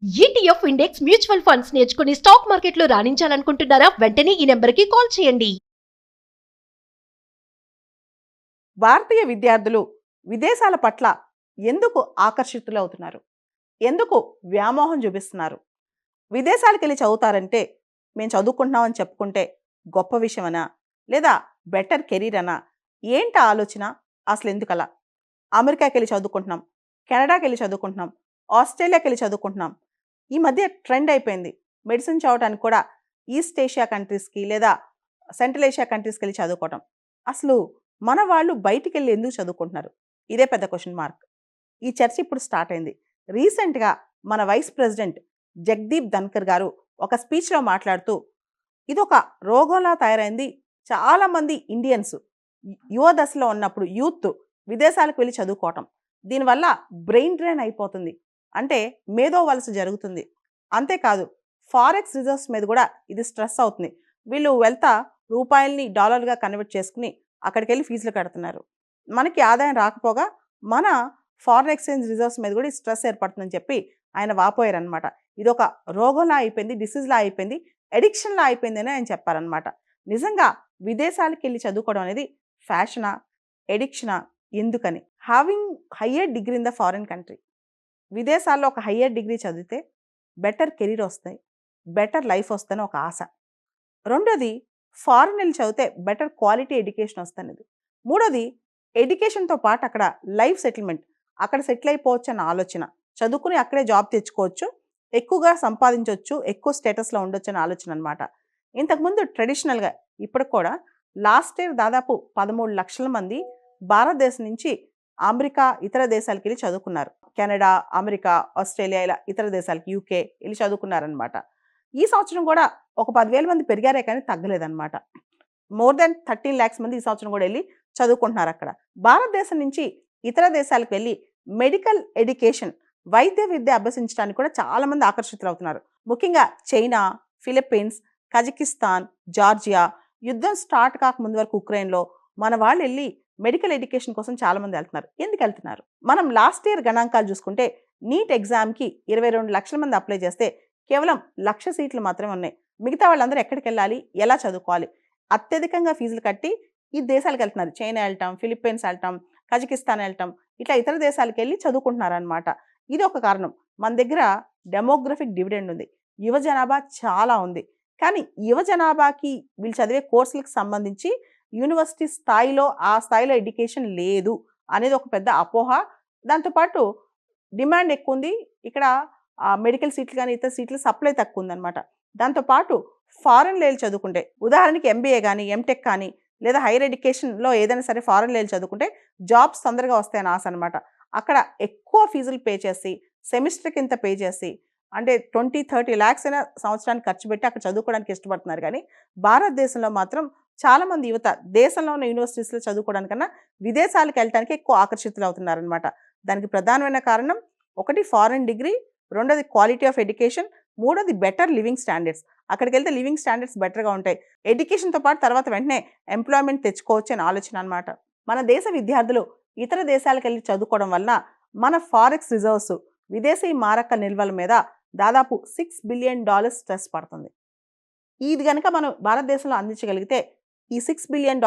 ETF index mutual funds నేర్చుకుని stock మార్కెట్లో రాణించాలనుకుంటున్నారా? వెంటనే ఈ నెంబర్కి కాల్ చేయండి. భారతీయ విద్యార్థులు విదేశాల పట్ల ఎందుకు ఆకర్షితులవుతున్నారు? ఎందుకు వ్యామోహం చూపిస్తున్నారు? విదేశాలకెళ్ళి చదువుతారంటే మేము చదువుకుంటున్నామని చెప్పుకుంటే గొప్ప విషయమనా? లేదా బెటర్ కెరీర్ అనా? ఏంటి ఆలోచన? అసలు ఎందుకలా? అమెరికాకెళ్ళి చదువుకుంటున్నాం, కెనడాకెళ్ళి చదువుకుంటున్నాం, ఆస్ట్రేలియాకెళ్ళి చదువుకుంటున్నాం. ఈ మధ్య ట్రెండ్ అయిపోయింది. మెడిసిన్ చదవటానికి కూడా ఈస్ట్ ఏషియా కంట్రీస్‌కి లేదా సెంట్రల్ ఏషియా కంట్రీస్‌కెళ్ళి చదువుకోవటం. అసలు మన వాళ్ళు బయటికెళ్ళి ఎందుకు చదువుకుంటున్నారు? ఇదే పెద్ద క్వెషన్ మార్క్. ఈ చర్చ ఇప్పుడు స్టార్ట్ అయింది. రీసెంట్‌గా మన వైస్ ప్రెసిడెంట్ జగదీప్ ధన్కర్ గారు ఒక స్పీచ్‌లో మాట్లాడుతూ ఇదొక రోగంలా తయారైంది. చాలామంది ఇండియన్స్ యువ దశలో ఉన్నప్పుడు యూత్ విదేశాలకు వెళ్ళి చదువుకోవటం. దీనివల్ల బ్రెయిన్ డ్రైన్ అయిపోతుంది. అంటే మేధో వలస జరుగుతుంది. అంతేకాదు ఫారెక్స్ రిజర్వ్స్ మీద కూడా ఇది స్ట్రెస్ అవుతుంది. వీళ్ళు వెళ్తా రూపాయల్ని డాలర్‌గా కన్వర్ట్ చేసుకొని అక్కడికెళ్ళి ఫీజులు కడుతున్నారు. మనకి ఆదాయం రాకపోగా మన ఫారెన్ ఎక్స్‌చేంజ్ రిజర్వ్స్ మీద కూడా ఈ స్ట్రెస్ ఏర్పడుతుందని చెప్పి ఆయన వాపోయారనమాట. ఇదొక రోగంలా అయిపోయింది, డిసీజ్‌లా అయిపోయింది, అడిక్షన్‌లా అయిపోయిందని ఆయన చెప్పారనమాట. నిజంగా విదేశాలకెళ్ళి చదువుకోవడం అనేది ఫ్యాషనా? అడిక్షనా? ఎందుకని? Having hire degree in the foreign country. విదేశాల్లో ఒక హైయర్ డిగ్రీ చదివితే బెటర్ కెరీర్ వస్తాయి, బెటర్ లైఫ్ వస్తుందని ఒక ఆశ. రెండోది ఫారిన్ వెళ్ళి చదివితే బెటర్ క్వాలిటీ ఎడ్యుకేషన్ వస్తన్నది. మూడోది ఎడ్యుకేషన్‌తో పాటు అక్కడ లైఫ్ సెటిల్మెంట్. అక్కడ సెటిల్ అయిపోవచ్చు అన్న ఆలోచన. చదువుకుని అక్కడే జాబ్ తెచ్చుకోవచ్చు, ఎక్కువగా సంపాదించొచ్చు, ఎక్కువ స్టేటస్‌లో ఉండొచ్చు అనే ఆలోచన అనమాట. ఇంతకుముందు ట్రెడిషనల్‌గా ఇప్పటికి కూడా లాస్ట్ ఇయర్ దాదాపు 13,00,000 మంది భారతదేశం నుంచి అమెరికా, ఇతర దేశాలకెళ్ళి చదువుకున్నారు. కెనడా, అమెరికా, ఆస్ట్రేలియా ఇలా ఇతర దేశాలకి యూకే ఎళ్లి చదువుకున్నారనమాట. ఈ సంవత్సరం కూడా ఒక 10,000 మంది పెరిగారే కానీ తగ్గలేదనమాట. మోర్ దాన్ 13,00,000 మంది ఈ సంవత్సరం కూడా ఎళ్లి చదువుకుంటున్నారక్కడ. భారతదేశం నుంచి ఇతర దేశాలకు వెళ్ళి మెడికల్ ఎడ్యుకేషన్, వైద్య విద్య అభ్యసించడానికి కూడా చాలామంది ఆకర్షితులవుతున్నారు. ముఖ్యంగా చైనా, ఫిలిప్పీన్స్, కజకిస్తాన్, జార్జియా, యుద్ధం స్టార్ట్ కాకముందు వరకు ఉక్రెయిన్‌లో మన వాళ్ళెళ్ళి మెడికల్ ఎడ్యుకేషన్ కోసం చాలామంది వెళ్తున్నారు. ఎందుకెళ్తున్నారు? మనం లాస్ట్ ఇయర్ గణాంకాలు చూసుకుంటే నీట్ ఎగ్జామ్‌కి 22,00,000 మంది అప్లై చేస్తే కేవలం 1,00,000 సీట్లు మాత్రమే ఉన్నాయి. మిగతా వాళ్ళందరూ ఎక్కడికెళ్ళాలి? ఎలా చదువుకోవాలి? అత్యధికంగా ఫీజులు కట్టి ఈ దేశాలకెళ్తున్నారు. చైనా ఎళ్ళటం, ఫిలిప్పీన్స్ ఎళ్ళటం, కజకిస్తాన్ ఎళ్ళటం, ఇట్లా ఇతర దేశాలకెళ్ళి చదువుకుంటున్నారనమాట. ఇది ఒక కారణం. మన దగ్గర డెమోగ్రఫిక్ డివిడెండ్ ఉంది. యువ జనాభా చాలా ఉంది. కానీ యువ జనాభాకి వీళ్ళు చదివే కోర్సులకు సంబంధించి యూనివర్సిటీ స్థాయిలో, ఆ స్థాయిలో ఎడ్యుకేషన్ లేదు అనేది ఒక పెద్ద అపోహ. దాంతో పాటు డిమాండ్ ఎక్కువుంది. ఇక్కడ మెడికల్ సీట్లు గాని, ఇతర సీట్ల సప్లై తక్కువుందనమాట. దాంతో పాటు ఫారెన్‌లో ఎళ్లి చదువుకుంటే ఉదాహరణకి ఎంబీఏ గాని, ఎంటెక్ కానీ లేదా హైయర్ ఎడ్యుకేషన్‌లో ఏదైనా సరే ఫారెన్‌లో ఎళ్లి చదువుకుంటే జాబ్స్ తొందరగా వస్తాయని ఆశ అనమాట. అక్కడ ఎక్కువ ఫీజులు పే చేసి, సెమిస్టర్‌కి ఇంత పే చేసి అంటే 20, 30 లాక్స్ అయినా సంవత్సరానికి ఖర్చు పెట్టి అక్కడ చదువుకోవడానికి ఇష్టపడుతున్నారు గానీ, భారతదేశంలో మాత్రం చాలామంది యువత దేశంలో ఉన్న యూనివర్సిటీస్‌లో చదువుకోవడానికన్నా విదేశాలకెళ్ళటానికి ఎక్కువ ఆకర్షితులవుతున్నారనమాట. దానికి ప్రధానమైన కారణం ఒకటి ఫారెన్ డిగ్రీ, రెండోది క్వాలిటీ ఆఫ్ ఎడ్యుకేషన్, మూడోది బెటర్ లివింగ్ స్టాండర్డ్స్. అక్కడికెళ్తే లివింగ్ స్టాండర్డ్స్ బెటర్‌గా ఉంటాయి. ఎడ్యుకేషన్‌తో పాటు తర్వాత వెంటనే ఎంప్లాయ్‌మెంట్ తెచ్చుకోవచ్చు అని ఆలోచన అనమాట. మన దేశ విద్యార్థులు ఇతర దేశాలకెళ్ళి చదువుకోవడం వలన మన ఫారెక్స్ రిజర్వ్స్, విదేశీ మారక నిల్వల మీద దాదాపు $6 బిలియన్ స్ట్రెస్ పడుతుంది. ఇది గనక మనం భారతదేశంలో అందించగలిగితే ఈ $6 బిలియన్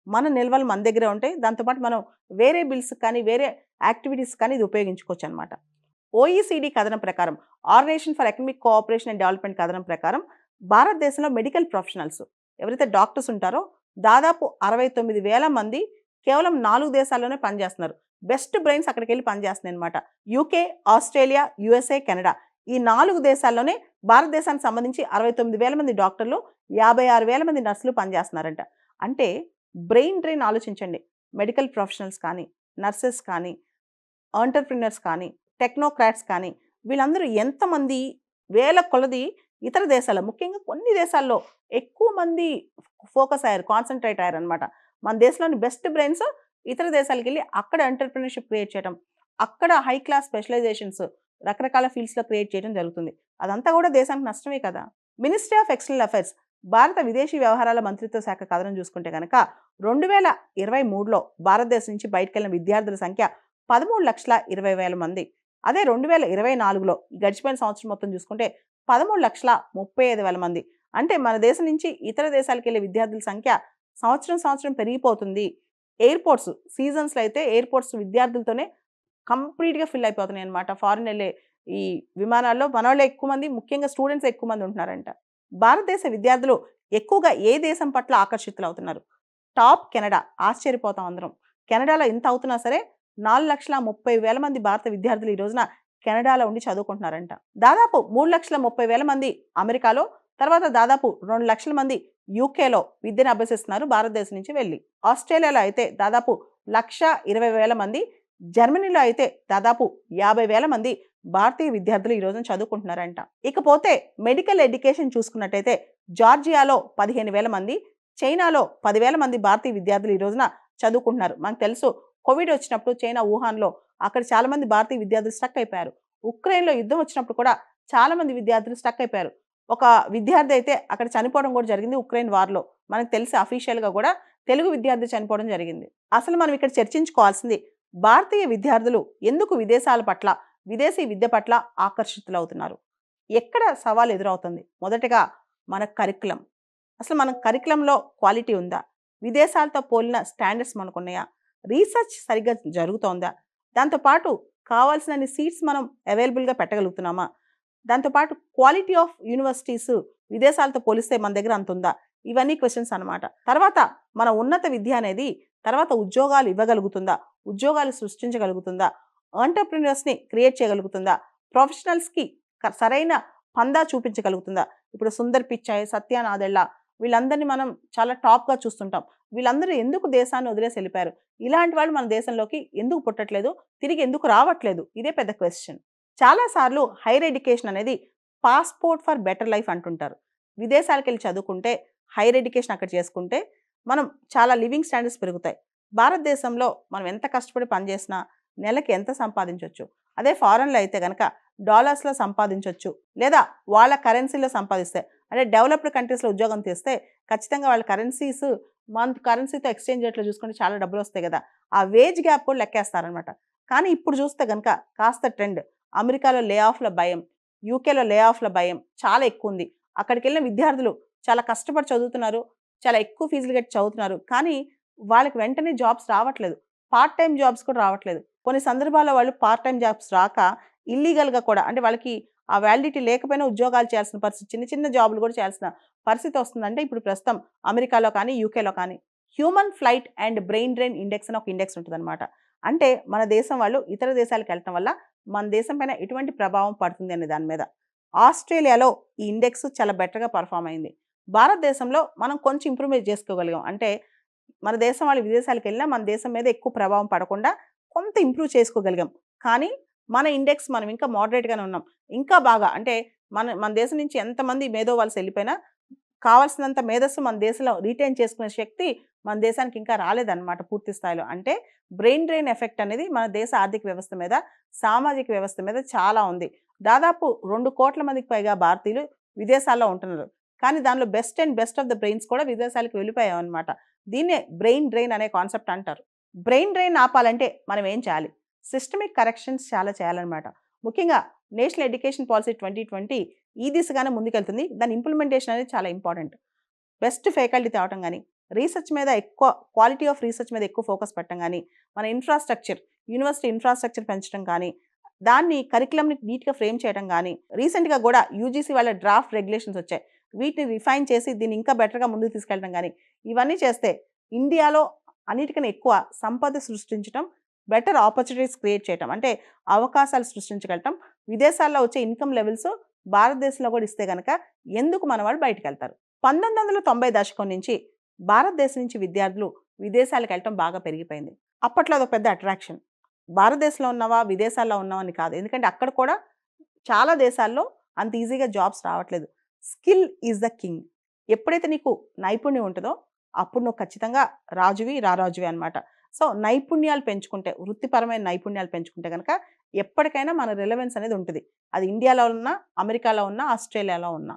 మన నిల్వలు మన దగ్గరే ఉంటాయి. దాంతో పాటు మనం వేరే బిల్స్ కానీ, వేరే యాక్టివిటీస్ కానీ ఇది ఉపయోగించుకోవచ్చనమాట. ఓఈసీడీ కథనం ప్రకారం, Organisation for Economic Cooperation and Development కథనం ప్రకారం భారతదేశంలో మెడికల్ ప్రొఫెషనల్స్ ఎవరైతే డాక్టర్స్ ఉంటారో దాదాపు 69,000 మంది కేవలం 4 దేశాల్లోనే పనిచేస్తున్నారు. బెస్ట్ బ్రెయిన్స్ అక్కడికెళ్ళి పనిచేస్తున్నాయనమాట. యూకే, ఆస్ట్రేలియా, యూఎస్ఏ, కెనడా ఈ 4 దేశాల్లోనే భారతదేశానికి సంబంధించి 69,000 మంది డాక్టర్లు, 56,000 మంది నర్సులు పనిచేస్తున్నారంట. అంటే బ్రెయిన్ డ్రైన్ ఆలోచించండి. మెడికల్ ప్రొఫెషనల్స్ కానీ, నర్సెస్ కానీ, ఎంటర్‌ప్రెన్యూర్స్ కానీ, టెక్నోక్రాట్స్ కానీ వీళ్ళందరూ ఎంతమంది వేల కొలది ఇతర దేశాల్లో ముఖ్యంగా కొన్ని దేశాల్లో ఎక్కువ మంది ఫోకస్ అయ్యారు, కాన్సంట్రేట్ అయ్యారనమాట. మన దేశంలోని బెస్ట్ బ్రెయిన్స్ ఇతర దేశాలకెళ్ళి అక్కడ ఎంటర్‌ప్రెన్యూర్‌షిప్ క్రియేట్ చేయటం, అక్కడ హై క్లాస్ స్పెషలైజేషన్స్ రకరకాల ఫీల్డ్స్‌లో క్రియేట్ చేయడం జరుగుతుంది. అదంతా కూడా దేశానికి నష్టమే కదా! మినిస్ట్రీ ఆఫ్ ఎక్స్‌టర్నల్ అఫైర్స్ భారత విదేశీ వ్యవహారాల మంత్రిత్వ శాఖ కథనం చూసుకుంటే గనక 2023లో భారతదేశం నుంచి బయటికెళ్ళిన విద్యార్థుల సంఖ్య 13,20,000 మంది. అదే 2024లో గడిచిపోయిన సంవత్సరం మొత్తం చూసుకుంటే 13,35,000 మంది. అంటే మన దేశం నుంచి ఇతర దేశాలకు వెళ్ళే విద్యార్థుల సంఖ్య సంవత్సరం పెరిగిపోతుంది. ఎయిర్‌పోర్ట్స్ సీజన్స్‌లో అయితే ఎయిర్‌పోర్ట్స్ విద్యార్థులతోనే కంప్లీట్‌గా ఫిల్ అయిపోతున్నాయి అన్నమాట. ఫారిన్ వెళ్ళే ఈ విమానాల్లో మనోళ్ళే ఎక్కువ మంది, ముఖ్యంగా స్టూడెంట్స్ ఎక్కువ మంది ఉంటున్నారంట. భారతదేశ విద్యార్థులు ఎక్కువగా ఏ దేశం పట్ల ఆకర్షితులవుతున్నారు? Top Canada. ఆశ్చర్యపోతాం అందరం. కెనడాలో ఇంత అవుతున్నా సరే 4,30,000 మంది భారత విద్యార్థులు ఈ రోజున కెనడాలో ఉండి చదువుకుంటున్నారంట. దాదాపు 3,30,000 మంది అమెరికాలో, తర్వాత దాదాపు 2,00,000 మంది యూకేలో విద్యను అభ్యసిస్తున్నారు భారతదేశం నుంచి వెళ్ళి. ఆస్ట్రేలియాలో అయితే దాదాపు 1,20,000 మంది, జర్మనీలో అయితే దాదాపు 50,000 మంది భారతీయ విద్యార్థులు ఈ రోజున చదువుకుంటున్నారంట. ఇకపోతే మెడికల్ ఎడ్యుకేషన్ చూసుకున్నట్టయితే జార్జియాలో 15,000 మంది, చైనాలో 10,000 మంది భారతీయ విద్యార్థులు ఈ రోజున చదువుకుంటున్నారు. మనకు తెలుసు కోవిడ్ వచ్చినప్పుడు చైనా వుహాన్లో అక్కడ చాలా మంది భారతీయ విద్యార్థులు స్టక్ అయిపోయారు. ఉక్రెయిన్లో యుద్ధం వచ్చినప్పుడు కూడా చాలా మంది విద్యార్థులు స్టక్ అయిపోయారు. ఒక విద్యార్థి అయితే అక్కడ చనిపోవడం కూడా జరిగింది ఉక్రెయిన్ వార్లో. మనకు తెలిసి అఫీషియల్గా కూడా తెలుగు విద్యార్థి చనిపోవడం జరిగింది. అసలు మనం ఇక్కడ చర్చించుకోవాల్సింది భారతీయ విద్యార్థులు ఎందుకు విదేశాల పట్ల, విదేశీ విద్య పట్ల ఆకర్షితులవుతున్నారు? ఎక్కడ సవాలు ఎదురవుతుంది? మొదటగా మన కరికులం. అసలు మన కరికులంలో క్వాలిటీ ఉందా? విదేశాలతో పోలిన స్టాండర్డ్స్ మనకున్నాయా? రీసెర్చ్ సరిగ్గా జరుగుతోందా? దాంతోపాటు కావాల్సినన్ని సీట్స్ మనం అవైలబుల్గా పెట్టగలుగుతున్నామా? దాంతోపాటు క్వాలిటీ ఆఫ్ యూనివర్సిటీస్ విదేశాలతో పోలిస్తే మన దగ్గర అంత ఉందా? ఇవన్నీ క్వశ్చన్స్ అనమాట. తర్వాత మన ఉన్నత విద్య అనేది తర్వాత ఉద్యోగాలు ఇవ్వగలుగుతుందా? ఉద్యోగాలు సృష్టించగలుగుతుందా? ఎంటర్‌ప్రెన్యూర్స్‌ని క్రియేట్ చేయగలుగుతుందా? ప్రొఫెషనల్స్‌కి సరైన పందా చూపించగలుగుతుందా? ఇప్పుడు సుందర్ పిచాయ్, సత్య నాదెళ్ల వీళ్ళందరినీ మనం చాలా టాప్‌గా చూస్తుంటాం. వీళ్ళందరూ ఎందుకు దేశాన్ని వదిలేసి వెళ్ళిపోయారు? ఇలాంటి వాళ్ళు మన దేశంలోకి ఎందుకు పుట్టట్లేదు? తిరిగి ఎందుకు రావట్లేదు? ఇదే పెద్ద క్వశ్చన్. చాలా సార్లు హైర్ ఎడ్యుకేషన్ అనేది పాస్‌పోర్ట్ ఫర్ బెటర్ లైఫ్ అంటుంటారు. విదేశాలకెళ్ళి చదువుకుంటే, హైర్ ఎడ్యుకేషన్ అక్కడ చేసుకుంటే మనం చాలా లివింగ్ స్టాండర్డ్స్ పెరుగుతాయి. భారతదేశంలో మనం ఎంత కష్టపడి పనిచేసినా నెలకి ఎంత సంపాదించొచ్చు? అదే ఫారెన్‌లో అయితే గనక డాలర్స్‌లో సంపాదించొచ్చు. లేదా వాళ్ళ కరెన్సీలో సంపాదిస్తే, అంటే డెవలప్డ్ కంట్రీస్‌లో ఉద్యోగం చేస్తే ఖచ్చితంగా వాళ్ళ కరెన్సీస్ మన కరెన్సీతో ఎక్స్‌చేంజ్ రేట్‌లో చూసుకుంటే చాలా డబ్బులొస్తాయి గదా! ఆ వేజ్ గ్యాప్ కూడా లెక్కేస్తారనమాట. కానీ ఇప్పుడు చూస్తే గనక కాస్త ట్రెండ్. అమెరికాలో లే ఆఫ్‌ల భయం, యూకేలో లే ఆఫ్‌ల భయం చాలా ఎక్కువుంది. అక్కడికెళ్ళిన విద్యార్థులు చాలా కష్టపడి చదువుతున్నారు. చాలా ఎక్కువ ఫీజులు కట్టి చదువుతున్నారు. కానీ వాళ్ళకి వెంటనే జాబ్స్ రావట్లేదు. పార్ట్ టైమ్ జాబ్స్ కూడా రావట్లేదు. కొన్ని సందర్భాల్లో వాళ్ళు పార్ట్ టైమ్ జాబ్స్ రాక ఇల్లీగల్‌గా కూడా, అంటే వాళ్ళకి ఆ వాలిడిటీ లేకపోయినా ఉద్యోగాలు చేయాల్సిన పరిస్థితి, చిన్న చిన్న జాబులు కూడా చేయాల్సిన పరిస్థితి వస్తుందంటే ఇప్పుడు ప్రస్తుతం అమెరికాలో కానీ, యూకేలో కానీ. Human flight and brain drain index అని ఒక ఇండెక్స్ ఉంటుందన్నమాట. అంటే మన దేశం వాళ్ళు ఇతర దేశాలకు వెళ్ళటం వల్ల మన దేశం పైన ఎటువంటి ప్రభావం పడుతుంది అనే దాని మీద. ఆస్ట్రేలియాలో ఈ ఇండెక్స్ చాలా బెటర్‌గా పెర్ఫార్మ్ అయింది. భారతదేశంలో మనం కొంచెం ఇంప్రూవ్‌మెంట్ చేసుకోగలిగాం. అంటే మన దేశం వాళ్ళు విదేశాలకెళ్ళినా మన దేశం మీద ఎక్కువ ప్రభావం పడకుండా కొంత ఇంప్రూవ్ చేసుకోగలిగాం. కానీ మన ఇండెక్స్ మనం ఇంకా మోడరేట్‌గానే ఉన్నాం. ఇంకా బాగా, అంటే మన మన దేశం నుంచి ఎంతమంది మేధోవలస వెళ్ళిపోయినా కావాల్సినంత మేధస్సు మన దేశంలో రిటైన్ చేసుకునే శక్తి మన దేశానికి ఇంకా రాలేదన్నమాట పూర్తి స్థాయిలో. అంటే బ్రెయిన్ డ్రెయిన్ ఎఫెక్ట్ అనేది మన దేశ ఆర్థిక వ్యవస్థ మీద, సామాజిక వ్యవస్థ మీద చాలా ఉంది. దాదాపు 2,00,00,000 మందికి పైగా భారతీయులు విదేశాల్లో ఉంటున్నారు. కానీ దానిలో బెస్ట్ ఆఫ్ ద బ్రెయిన్స్ కూడా విదేశాలకు వెళ్ళిపోయామన్నమాట. దీన్నే బ్రెయిన్ డ్రెయిన్ అనే కాన్సెప్ట్ అంటారు. బ్రెయిన్ డ్రెయిన్ ఆపాలంటే మనం ఏం చేయాలి? సిస్టమిక్ కరెక్షన్స్ చాలా చేయాలన్నమాట. ముఖ్యంగా నేషనల్ ఎడ్యుకేషన్ పాలసీ 2020 ఈ దిశగానే ముందుకెళ్తుంది. దాని ఇంప్లిమెంటేషన్ అనేది చాలా ఇంపార్టెంట్. బెస్ట్ ఫ్యాకల్టీ తేవటం గానీ, రీసెర్చ్ మీద ఎక్కువ క్వాలిటీ ఆఫ్ రీసెర్చ్ మీద ఎక్కువ ఫోకస్ పెట్టడం గానీ, మన ఇన్‌ఫ్రాస్ట్రక్చర్, యూనివర్సిటీ ఇన్‌ఫ్రాస్ట్రక్చర్ పెంచడం కానీ, దాన్ని కరిక్యులమ్‌ని నీట్‌గా ఫ్రేమ్ చేయడం గానీ, రీసెంట్‌గా గూడా యూజీసీ వాళ్ళ డ్రాఫ్ట్ రెగ్యులేషన్స్ వచ్చాయి. వీటిని రిఫైన్ చేసి దీన్ని ఇంకా బెటర్‌గా ముందుకు తీసుకెళ్ళడం గానీ, ఇవన్నీ చేస్తే ఇండియాలో అన్నిటికన్నా ఎక్కువ సంపద సృష్టించటం, బెటర్ ఆపర్చునిటీస్ క్రియేట్ చేయటం, అంటే అవకాశాలు సృష్టించగలటం, విదేశాల్లో వచ్చే ఇన్‌కమ్ లెవెల్స్ భారతదేశంలో కూడా ఇస్తే గనక ఎందుకు మన వాళ్ళు బయటికెళ్తారు. 1990 దశకం నుంచి భారతదేశం నుంచి విద్యార్థులు విదేశాలకు వెళ్ళటం బాగా పెరిగిపోయింది. అప్పట్లో అదొక పెద్ద అట్రాక్షన్. భారతదేశంలో ఉన్నావా, విదేశాల్లో ఉన్నావా అని కాదు. ఎందుకంటే అక్కడ కూడా చాలా దేశాల్లో అంత ఈజీగా జాబ్స్ రావట్లేదు. Skill is the king. ఎప్పుడైతే నీకు నైపుణ్యం ఉంటుందో అప్పుడు నువ్వు ఖచ్చితంగా రాజువి, రారాజువి అనమాట. సో నైపుణ్యాలు పెంచుకుంటే, వృత్తిపరమైన నైపుణ్యాలు పెంచుకుంటే గనక ఎప్పటికైనా మన రిలవెన్స్ అనేది ఉంటుంది. అది ఇండియాలో ఉన్నా, అమెరికాలో ఉన్నా, ఆస్ట్రేలియాలో ఉన్నా.